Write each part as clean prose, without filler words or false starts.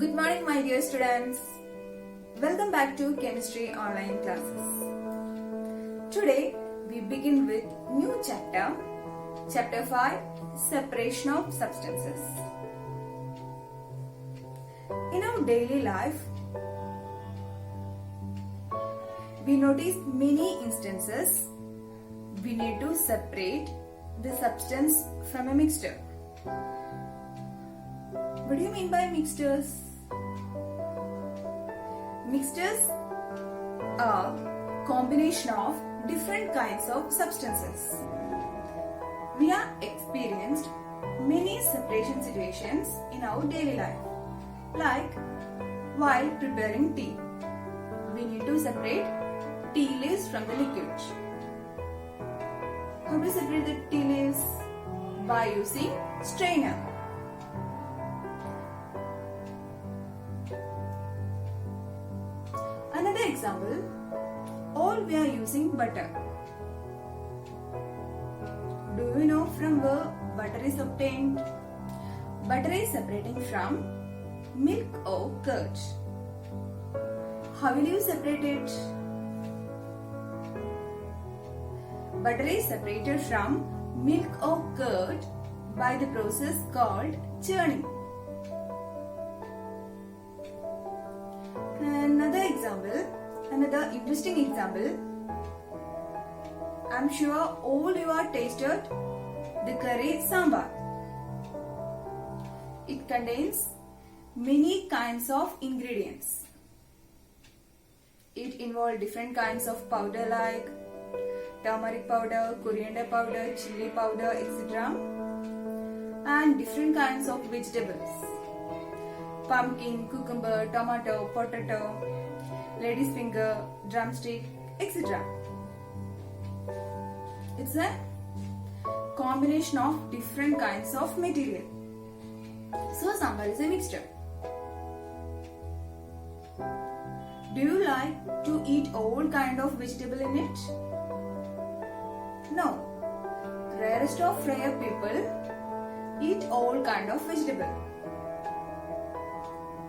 Good morning, my dear students. Welcome back to Chemistry Online Classes. Today, we begin with new chapter, Chapter 5, Separation of Substances. In our daily life, we notice many instances we need to separate the substance from a mixture. What do you mean by mixtures? Mixtures are combination of different kinds of substances. We have experienced many separation situations in our daily life. Like while preparing tea, we need to separate tea leaves from the liquid. How to separate the tea leaves? By using strainer. Another example, all we are using butter. Do you know from where butter is obtained? Butter is separating from milk or curd. How will you separate it? Butter is separated from milk or curd by the process called churning. Another interesting example. I'm sure all you have tasted the curry sambar. It contains many kinds of ingredients. It involves different kinds of powder like turmeric powder, coriander powder, chili powder, etc. and different kinds of vegetables. Pumpkin, cucumber, tomato, potato, lady's finger, drumstick, etc. It's a combination of different kinds of material. So sambar is a mixture. Do you like to eat all kind of vegetable in it? No. Rarest of rare people eat all kind of vegetable.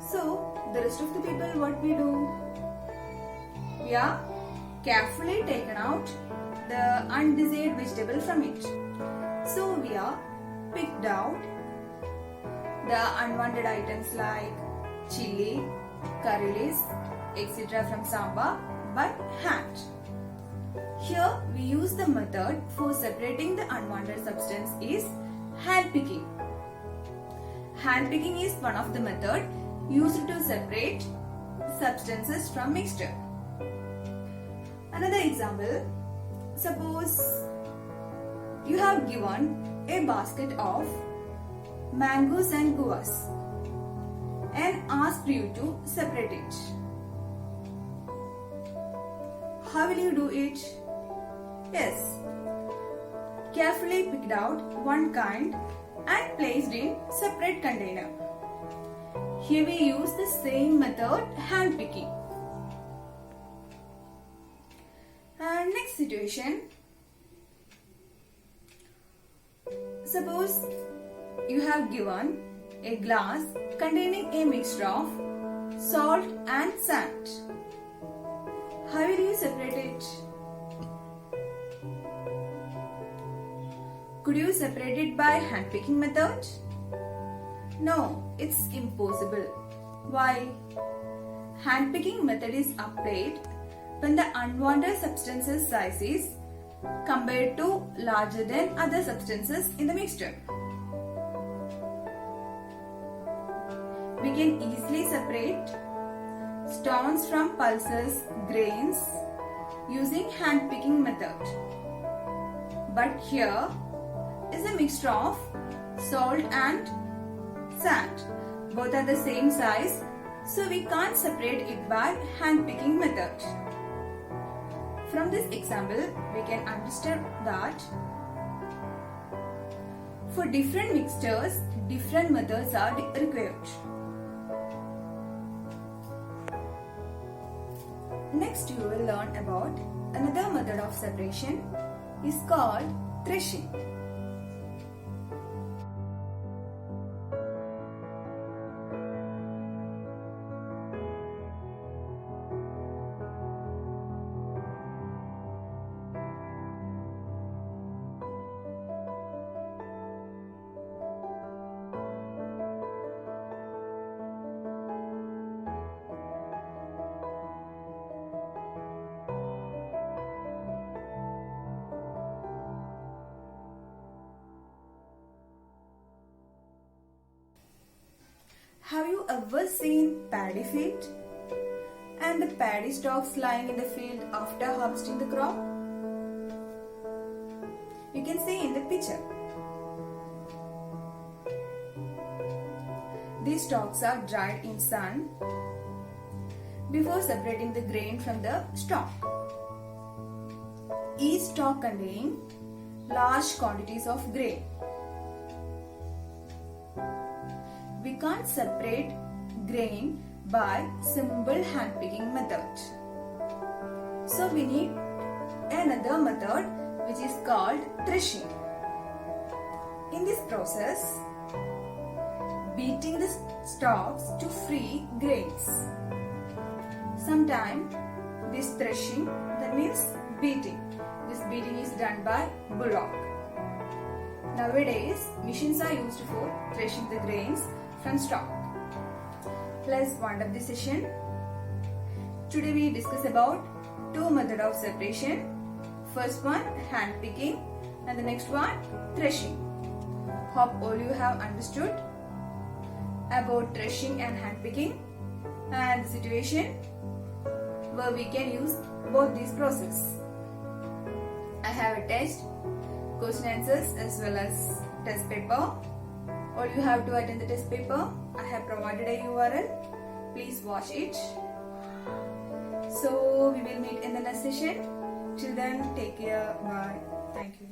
So the rest of the people, what we do? We are carefully taken out the undesired vegetable from it. So we are picked out the unwanted items like chili, curry leaves, etc. from sambar by hand. Here we use the method for separating the unwanted substance is hand picking. Hand picking is one of the methods used to separate substances from mixture. Another example, suppose you have given a basket of mangoes and guavas and asked you to separate it. How will you do it? Yes, carefully picked out one kind and placed in separate container. Here we use the same method, hand picking. And next situation, suppose you have given a glass containing a mixture of salt and sand. How will you separate it? Could you separate it by hand picking method? No, it's impossible. Why? Hand picking method is applied when the unwanted substances size is compared to larger than other substances in the mixture. We can easily separate stones from pulses, grains using hand picking method. But here is a mixture of salt and sand. Both are the same size, so we can't separate it by hand picking method. From this example, we can understand that for different mixtures, different methods are required. Next, you will learn about another method of separation is called threshing. Have you ever seen paddy field? And the paddy stalks lying in the field after harvesting the crop? You can see in the picture. These stalks are dried in sun before separating the grain from the stalk. Each stalk contains large quantities of grain. We can't separate grain by simple hand picking method. So we need another method which is called threshing. In this process, beating the stalks to free grains. Sometimes this threshing, that means beating. This beating is done by bullock. Nowadays, machines are used for threshing the grains from stalk. Let's wind up this session. Today we discuss about two methods of separation. First one, hand picking, and the next one, threshing. Hope all you have understood about threshing and hand picking and the situation where we can use both these processes. I have a test, question answers as well as test paper. All you have to attend the test paper. I have provided a URL. Please watch it. So we will meet in the next session. Till then, take care. Bye. Thank you.